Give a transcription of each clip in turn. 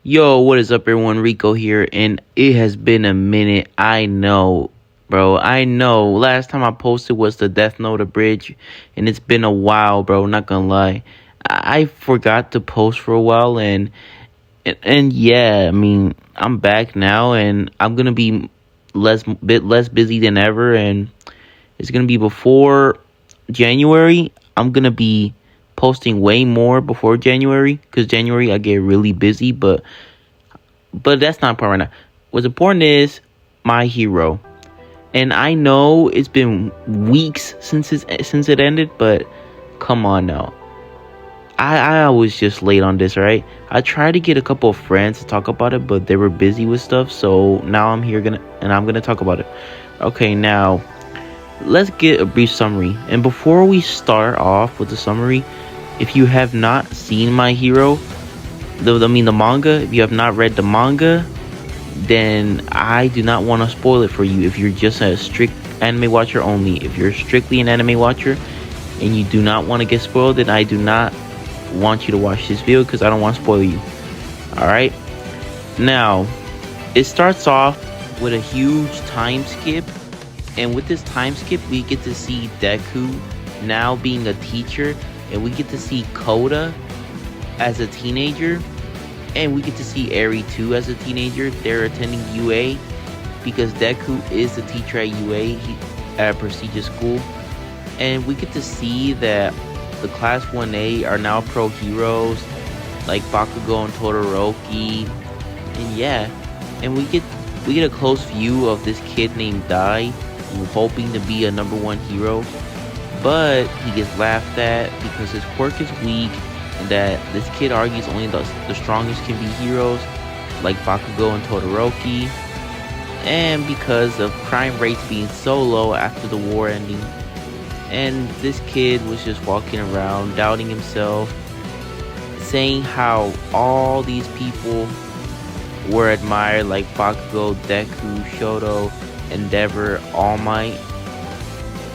Yo, what is up, everyone? Rico here, and it has been a minute. I know, bro. I know. Last time I posted was the Death Note abridged, and it's been a while, bro. Not gonna lie, I forgot to post for a while, and yeah, I mean, I'm back now, and I'm gonna be bit less busy than ever, and it's gonna be before January. I'm gonna be posting way more before January, because January I get really busy, but that's not important right now. What's important is my hero. And I know it's been weeks since it ended, but come on now. I was just late on this, right? I tried to get a couple of friends to talk about it, but they were busy with stuff. So now I'm here I'm gonna talk about it. Okay, now let's get a brief summary. And before we start off with the summary, if you have not seen My Hero, the manga, if you have not read the manga, then I do not want to spoil it for you. If you're just a strict anime watcher only, if you're strictly an anime watcher and you do not want to get spoiled, then I do not want you to watch this video because I don't want to spoil you. Alright? Now, it starts off with a huge time skip, and with this time skip, we get to see Deku now being a teacher, and we get to see Koda as a teenager, and we get to see Eri too as a teenager. They're attending UA because Deku is the teacher at UA, at a prestigious school. And we get to see that the Class 1A are now pro heroes like Bakugo and Todoroki. And yeah, and we get a close view of this kid named Dai, hoping to be a #1 hero, but he gets laughed at because his quirk is weak, and that this kid argues only the strongest can be heroes, like Bakugo and Todoroki, and because of crime rates being so low after the war ending. And this kid was just walking around doubting himself, saying how all these people were admired, like Bakugo, Deku, Shoto, Endeavor, All Might.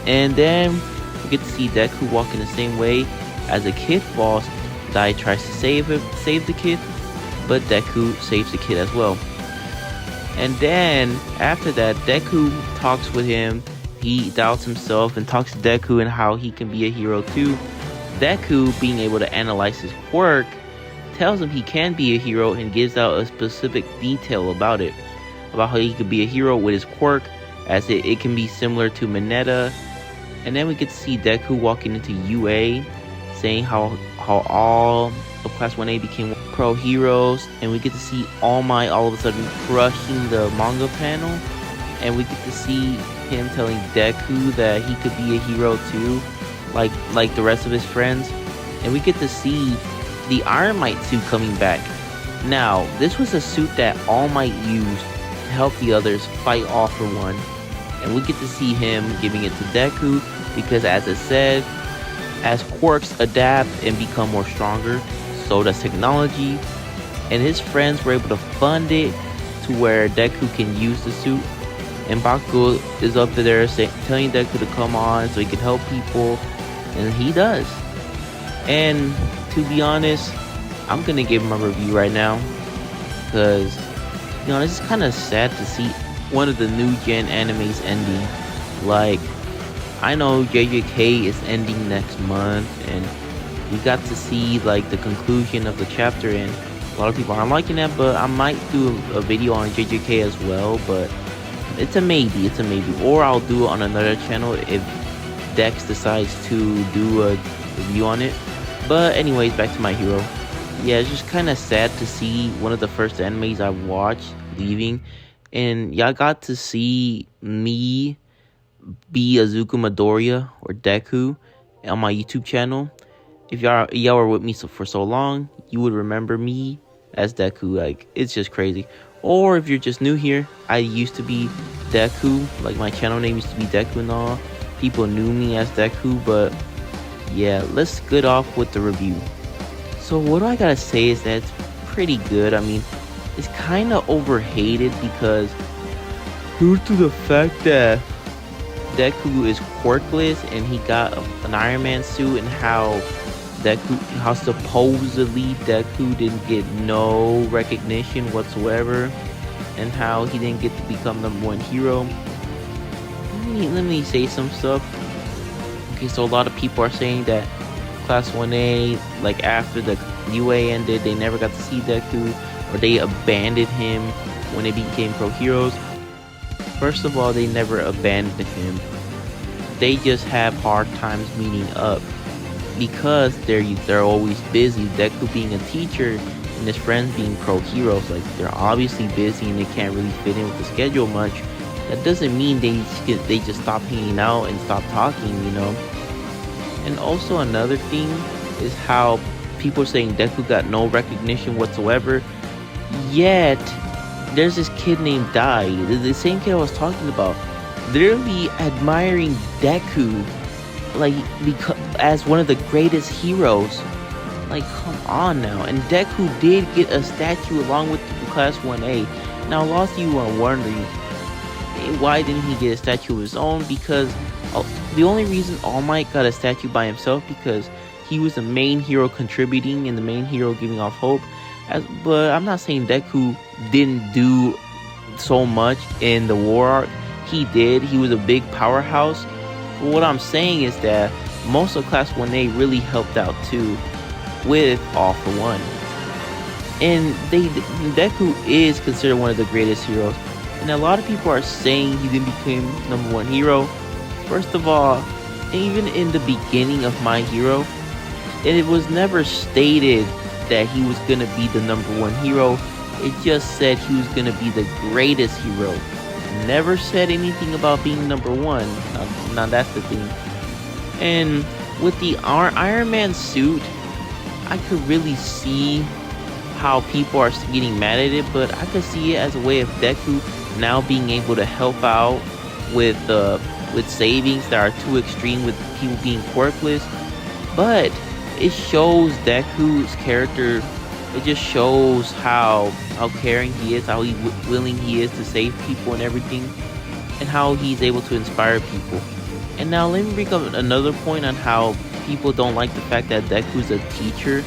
And then we get to see Deku walking the same way. As a kid falls, Dai tries to save the kid, but Deku saves the kid as well. And then after that, Deku talks with him. He doubts himself and talks to Deku and how he can be a hero too. Deku, being able to analyze his quirk, tells him he can be a hero and gives out a specific detail about it, about how he could be a hero with his quirk, as it can be similar to Mineta. And then we get to see Deku walking into UA, saying how all of Class 1A became pro heroes, and we get to see All Might all of a sudden crushing the manga panel, and we get to see him telling Deku that he could be a hero too, like the rest of his friends. And we get to see the Iron Might suit coming back. Now, this was a suit that All Might used to help the others fight All For One, and we get to see him giving it to Deku because, as I said, as quirks adapt and become more stronger, so does technology. And his friends were able to fund it to where Deku can use the suit. And Bakugo is up there telling Deku to come on so he can help people. And he does. And to be honest, I'm going to give him a review right now. Because, this is kind of sad to see one of the new gen animes ending. Like, I know JJK is ending next month, and we got to see like the conclusion of the chapter, and a lot of people aren't liking that, but I might do a video on JJK as well. But it's a maybe, or I'll do it on another channel if Dex decides to do a review on it. But anyways, back to My Hero. Yeah, it's just kind of sad to see one of the first animes I watched leaving, and y'all got to see me be Izuku Midoriya or Deku on my YouTube channel. If y'all were with me for so long, you would remember me as Deku. Like, it's just crazy. Or if you're just new here, I used to be Deku. Like, my channel name used to be Deku and all. People knew me as Deku, but yeah, let's get off with the review. So what I gotta say is that it's pretty good. I mean, it's kind of overhated because due to the fact that Deku is quirkless and he got an Iron Man suit, and how how supposedly Deku didn't get no recognition whatsoever, and how he didn't get to become #1 hero. Let me say some stuff. Okay, so a lot of people are saying that Class 1A, like after the UA ended, they never got to see Deku, or they abandoned him when they became pro heroes. First of all, they never abandoned him. They just have hard times meeting up because they're always busy. Deku being a teacher and his friends being pro heroes, like they're obviously busy and they can't really fit in with the schedule much. That doesn't mean they just stop hanging out and stop talking. And also another thing is how people are saying Deku got no recognition whatsoever. Yet there's this kid named Dai, the same kid I was talking about, literally admiring Deku like as one of the greatest heroes. Like, come on now. And Deku did get a statue along with Class 1A. Now, a lot of you are wondering, why didn't he get a statue of his own? Because the only reason All Might got a statue by himself because he was the main hero contributing and the main hero giving off hope. But I'm not saying Deku didn't do so much in the war arc. He did. He was a big powerhouse. But what I'm saying is that most of Class 1A really helped out too with All For One. And Deku is considered one of the greatest heroes. And a lot of people are saying he didn't become #1 hero. First of all, even in the beginning of My Hero, it was never stated that he was going to be the #1 hero. It just said he was going to be the greatest hero. Never said anything about being #1. Now that's the thing. And with the Iron Man suit, I could really see how people are getting mad at it, but I could see it as a way of Deku now being able to help out with savings that are too extreme, with people being quirkless. But it shows Deku's character. It just shows how caring he is, how willing he is to save people and everything, and how he's able to inspire people. And now let me bring up another point on how people don't like the fact that Deku's a teacher.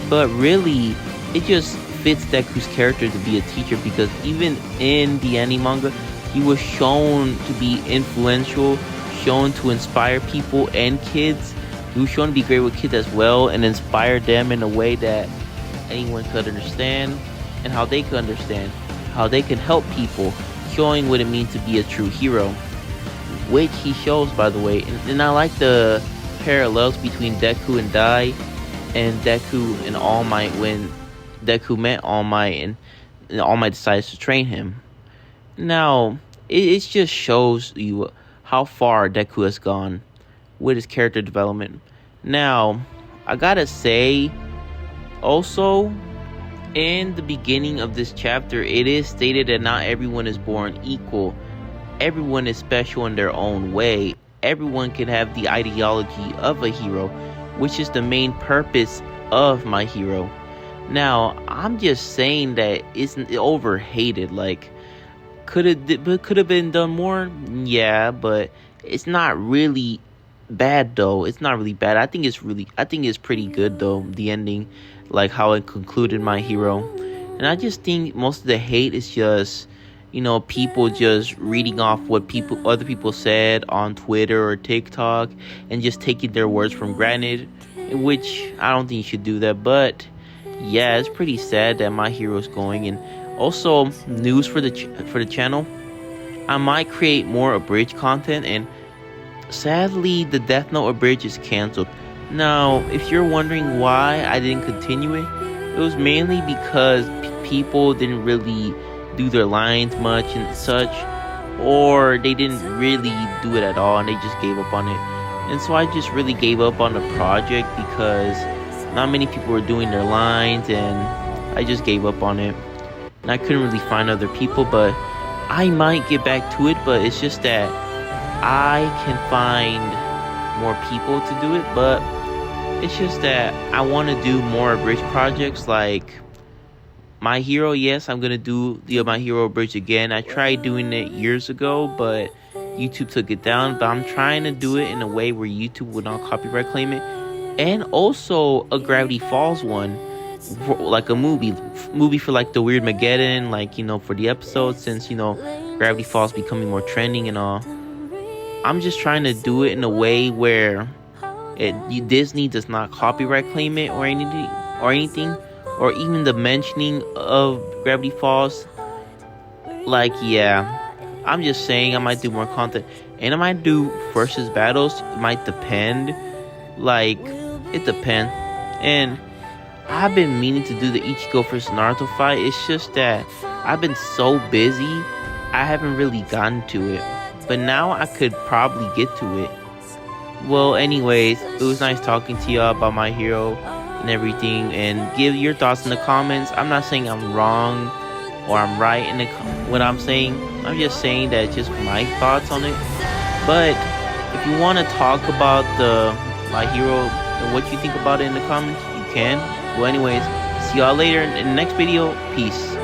But really, it just fits Deku's character to be a teacher, because even in the anime manga, he was shown to be influential, shown to inspire people and kids. He was shown to be great with kids as well and inspire them in a way that anyone could understand, and how they could understand, how they can help people, showing what it means to be a true hero, which he shows, by the way. And I like the parallels between Deku and Dai, and Deku and All Might when Deku met All Might and All Might decides to train him. Now, it just shows you how far Deku has gone with his character development. Now, I gotta say, also, in the beginning of this chapter, it is stated that not everyone is born equal. Everyone is special in their own way. Everyone can have the ideology of a hero, which is the main purpose of My Hero. Now, I'm just saying that it's overhated. Like, could have been done more? Yeah, but it's not really bad though. It's not really bad. I think it's pretty good though, the ending, like how it concluded My Hero. And I just think most of the hate is just, people just reading off what other people said on Twitter or TikTok and just taking their words for granted, which I don't think you should do that. But yeah, it's pretty sad that My Hero is going. And also, news for the channel, I might create more abridged content, and sadly the Death Note abridged is canceled. Now, if you're wondering why I didn't continue it was mainly because people didn't really do their lines much and such, or they didn't really do it at all and they just gave up on it. And so I just really gave up on the project because not many people were doing their lines, and I just gave up on it. And I couldn't really find other people, but I might get back to it. But it's just that I can find more people to do it, but it's just that I want to do more abridged projects like My Hero. Yes, I'm gonna do the My Hero abridged again. I tried doing it years ago, but YouTube took it down. But I'm trying to do it in a way where YouTube would not copyright claim it. and also a Gravity Falls one, like a movie for like the Weird Mageddon, like, for the episodes, since Gravity Falls becoming more trending and all. I'm just trying to do it in a way where Disney does not copyright claim it or anything, or even the mentioning of Gravity Falls. Like, yeah, I'm just saying I might do more content, and I might do versus battles. It might depend. Like, it depends. And I've been meaning to do the Ichigo versus Naruto fight. It's just that I've been so busy, I haven't really gotten to it. But now I could probably get to it. Well, anyways, it was nice talking to y'all about my hero and everything. And give your thoughts in the comments. I'm not saying I'm wrong or I'm right in what I'm saying. I'm just saying that just my thoughts on it. But if you want to talk about my hero and what you think about it in the comments, you can. Well, anyways, see y'all later in the next video. Peace.